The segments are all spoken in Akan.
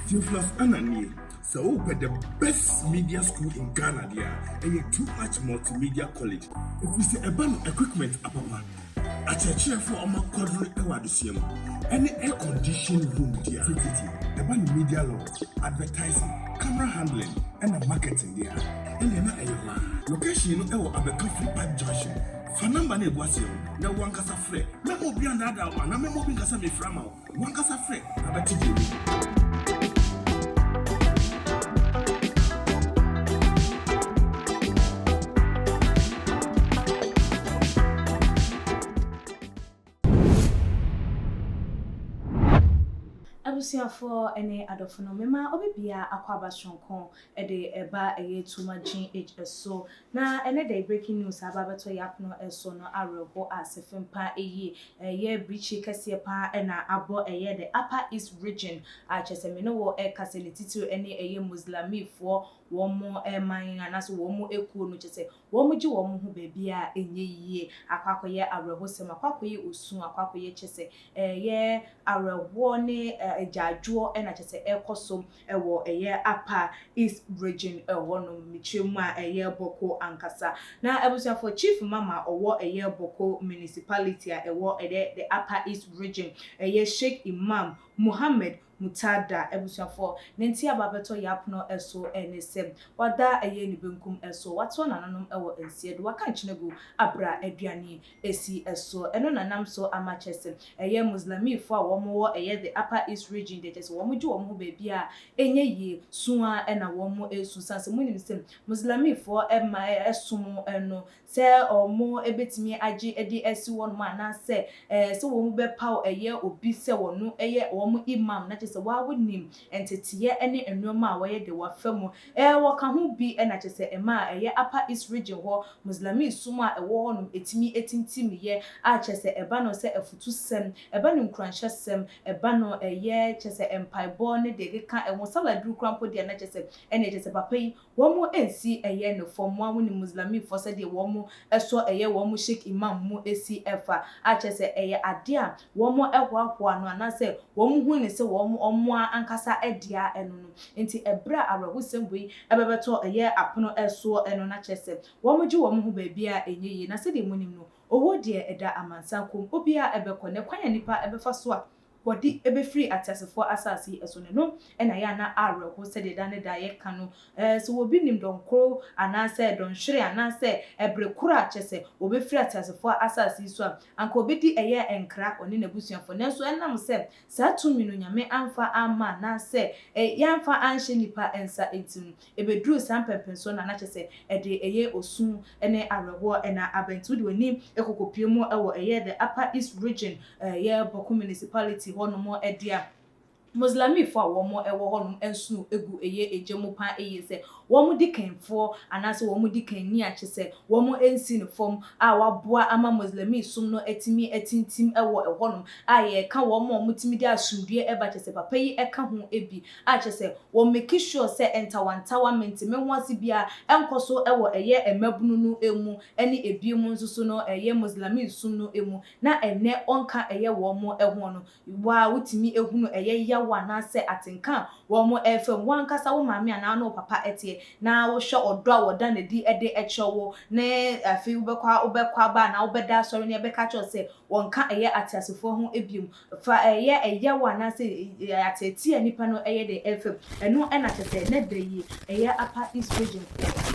Theophilus Anani, so the best media school in Ghana there, and a too much multimedia college. If we say about equipment, apapa, a church for our quadrant awardisium, any air conditioned room there, about media law, advertising, camera handling, and marketing there. And then a location of Abeka Park Junction. Fanamba ne boise na wankasa frɛ na obi andada ma na me mo bi kasa me frama wankasa frɛ abati di abusiafo ene adofo mema obibia akwaba shonkon ede eba eye tuma GH so na ene dey breaking news ababeto yapno eso no arebo asefempa eye ye brichi kase pa na abo eye the Upper East region a cheseme no wo e kase lititu ene eye muslimifo womo man anaso womo ekuo no chese womo gi womo ho bebia enye yie akwakoye arebo sema akwakoye osun akwakoye chese ye arebo ne ejadwo na chese ekosom ewo eye Upper East region ewo no michemu a eye boko ankasa na ebusuafo chief mama owo eye boko municipality a ewo the Upper East region eye Sheikh Imam Muhammad Mutada ebusuafo nenti ababeto yapno eso enesem wada eye ni benkum eso wato nananom ewo ensiedo waka nchinego abra aduane esi eso eno nanam so amachese eye muslimifo a womo eye the Upper East region de tese womo gi womo bebia enye yi suwa ena womo esu sanse munim sem muslimifo ema esum eno se omo ebetimi agi edi esi won ma na se womo be paw eye obi se wono eye womo imam na se wa wonim entetiye ene enwoma a waye de wafemu woka ho bi na chese ema eye Upper East region ho muslimi suma ewo ho no etimi etintimiye a chese eba no se efutu sem eba no nkranhye sem eba no eye chese empaibo ne de keka ewo saladru krampo de na chese ene chese papa yi womo ensi eye no fom wa woni muslimi fo se de womo eso eye womo Sheikh Imam mu esi efa a chese eye ade a womo ehwahoa no anase womo hu ne se womo ankasa edia eno no enti ebra arahusem bui ebebeto eye apono eso eno na chese womo gi womo ho baabia enye na se de munim no owo de eda amansankom obia ebekọ ne kwanya nipa ebefa so a wodi ebefri atasefo asase eso ne no ena ya na arho se de dane da ye kanu so wobi nim donkro anase donhwere anase ebrekura chese obefri atasefo asase so anka obedi eye enkra oni nabusuafo nenso enam se sa tumi no nyame amfa ama na se yamfa anhye nipa ensa etim ebedru sampempenso na chese ede eye osun ene arho ena abentu de oni ekokopiemu ewo eye the Upper East region ye Boko municipality hono edia muslimifo a womo ewo honum ensunu egu eye ejemu pa eye se womo dikenfo anase womo dikenni a chese womo ensi ne fom a waboa ama muslimi sum no etimi etintim ewo ehonum a ye ka womo mutimi di asundue eba chese papa yi eka ho ebi a chese wo make sure se entawantawament me hoase bia enkoso ewo eye emabunu no emu ene ebiemu nsusu no eye muslimi sum no emu na ene onka eye womo eho no wa wutimi ehunu eye wana se atenka womo efem wankasa wo maame ana no papa etie na wo hwe odo a woda na di ede echewo ne afi ubekwa ba na ubeda sori ne beka cho se wonka eye atiasefo ho ebiem fa eye wana se atetie nipa no eye de efem eno ena tese ne deyi eye Upper East region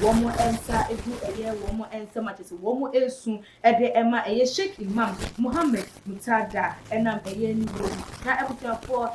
womo ensa egu eye womo ensa matese womo esu ede ema eye Sheikh Imam Muhammad Mutada enam eye ni na ebutafo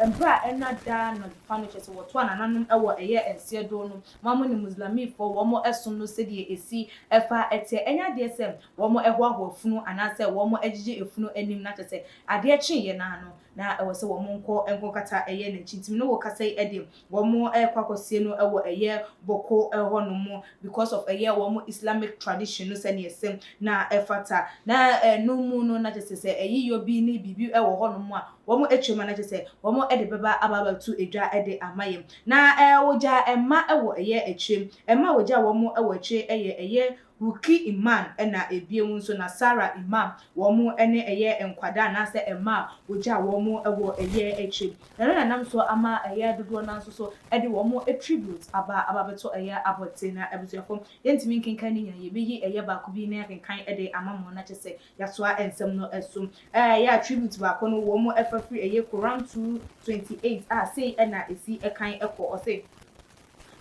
embra enada no fano chese woto ananum ewo eye ense do no mamo ni muslimifo womo esum no sedie esi efa ete enya de sem womo ehwo ahofunu anase womo ejije efunu anim na chese ade chiye na no na ewo se womo nko kata eye na chintim no wo kasa ede womo kwakosie no ewo eye Boko eho no mo because of eye womo Islamic tradition no se ne esem na efata na no mu no na chese se eye yobi ni bibi ewo ho no mo a womo etwema na chese womo ede beba ababa tu edwa ede amayem na woja emma ewo eye etwem emma woja womo ewo etwe eye Wuki Imam ena ebiem nso na Sarah Imam womu ene eye enkwada na se ema oja womu ewo eye echi na nam so ama eye dodo na nso so ede womu attribute ababeto eye abote na ebusuafo yentimi nkenkan ni ye beyi eye ba ko bi na kenkan ede amamo na chese yasoa ensem no esum ye attribute ba ko no womu efafri eye Quran 2:28 say ena esi ekan eko o say,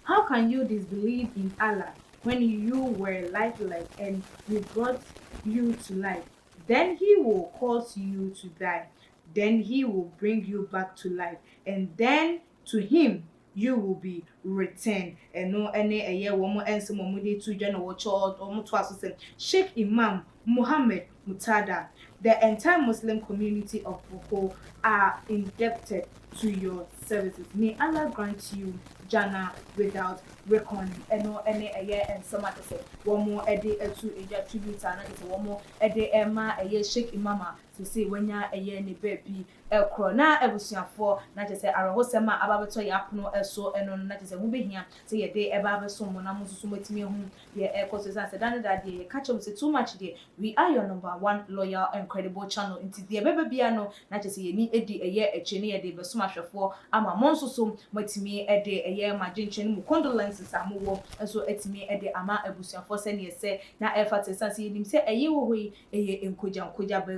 how can you disbelieve in Allah when you were lifeless and He brought you to life? Then He will cause you to die. Then He will bring you back to life. And then to Him you will be returned. And no any a year woman and some money to general child or to Sheikh Imam Muhammad Mutada. The entire Muslim community of Boko are indebted to your services. May Allah grant you Jannah without reckoning. And no any a year and some other say one more a day to a tribute and it's one more a day Emma a year Sheikh Imama to say when ya a year ni baby el crona ebusian for not to say Arahosema ababeto yapno eso and on not to say moving here say a day about someone I'm also me whom the air courses and said that day catch up say too much day. We are your number one loyal and credible channel into the baby piano not to say you need a year a cheney a day but so much for ama monso so much me a day a year my jinchen condolences are more and so it's me a day ama ebusian for send ye say na effort and see him say a year away a year in koja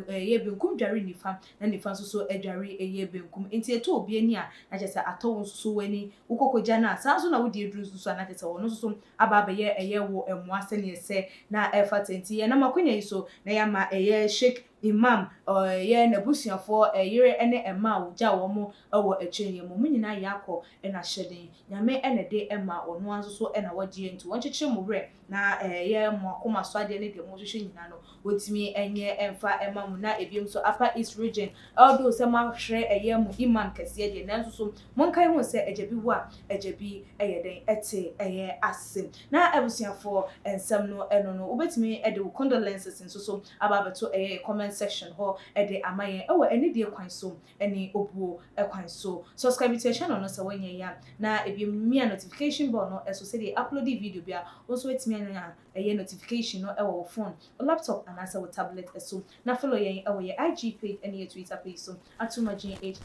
a year benkum jari ni fam and the fans so a jari a year benkum into a to be near I just say at all so any ukoko jana sounds na would you do so and that no so about a year wo and was send say na effort and tea and I'm a so na yama a year Sheikh Imam ye na busia for a year ene ema uja womo ewo echenye mo nyina yakọ na hyeden nyame ene de ema ono anso so ena wagye ntu woncheche mo bre na ye mo akoma so ade ne de mo hwehwe nyina no wotimi enye emfa ema mo na ebiem so Upper East region although se ma hwere eye mo imam kase de nanso so monkai ho se ejebi wo a ejebi eyeden ete eye asem na ebusia for ensem no eno no obetimi ede condolences nso so ababeto eye comment section ho ede amaye ewo eni de kwan so eni obuo ekwan so subscribe to channel no se wonye ya na ebi me notification bell no eso se de upload video bia also etimi anya eye notification no ewo phone or laptop and asa with tablet eso na follow yen ewo ye IG page and your Twitter page so @tumaginh_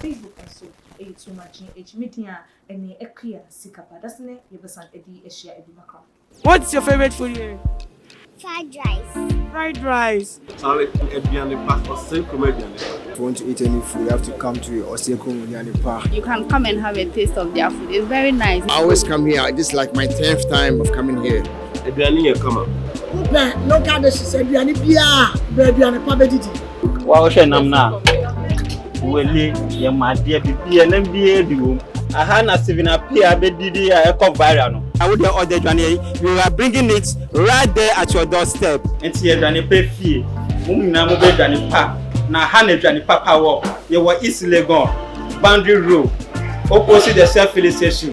Facebook and so @tumaginh media eni ekria sikapa that's ne yebesan edi ehia ebi makra. What's your favorite food here? Fried rice. Fried rice. If you want to eat any food, you have to come to Oseko Munyani Park. You can come and have a taste of their food. It's very nice. I always come here. This is like my 10th time of coming here. Local dishes, Ebiani Bia, Ebiani Pabediti. Wow, Shenamna. Wele, Yamadia, Bia, and MBA. Ahana Sivina Pia, Bedidi, Eco Variano. I would order Johnny. You are bringing it right there at your doorstep. And see a Johnny pay fee. Mumina Johnny Pa. Na Hane Johnny Papa walk. You were East Legon, Boundary Road, opposite the self-filling station.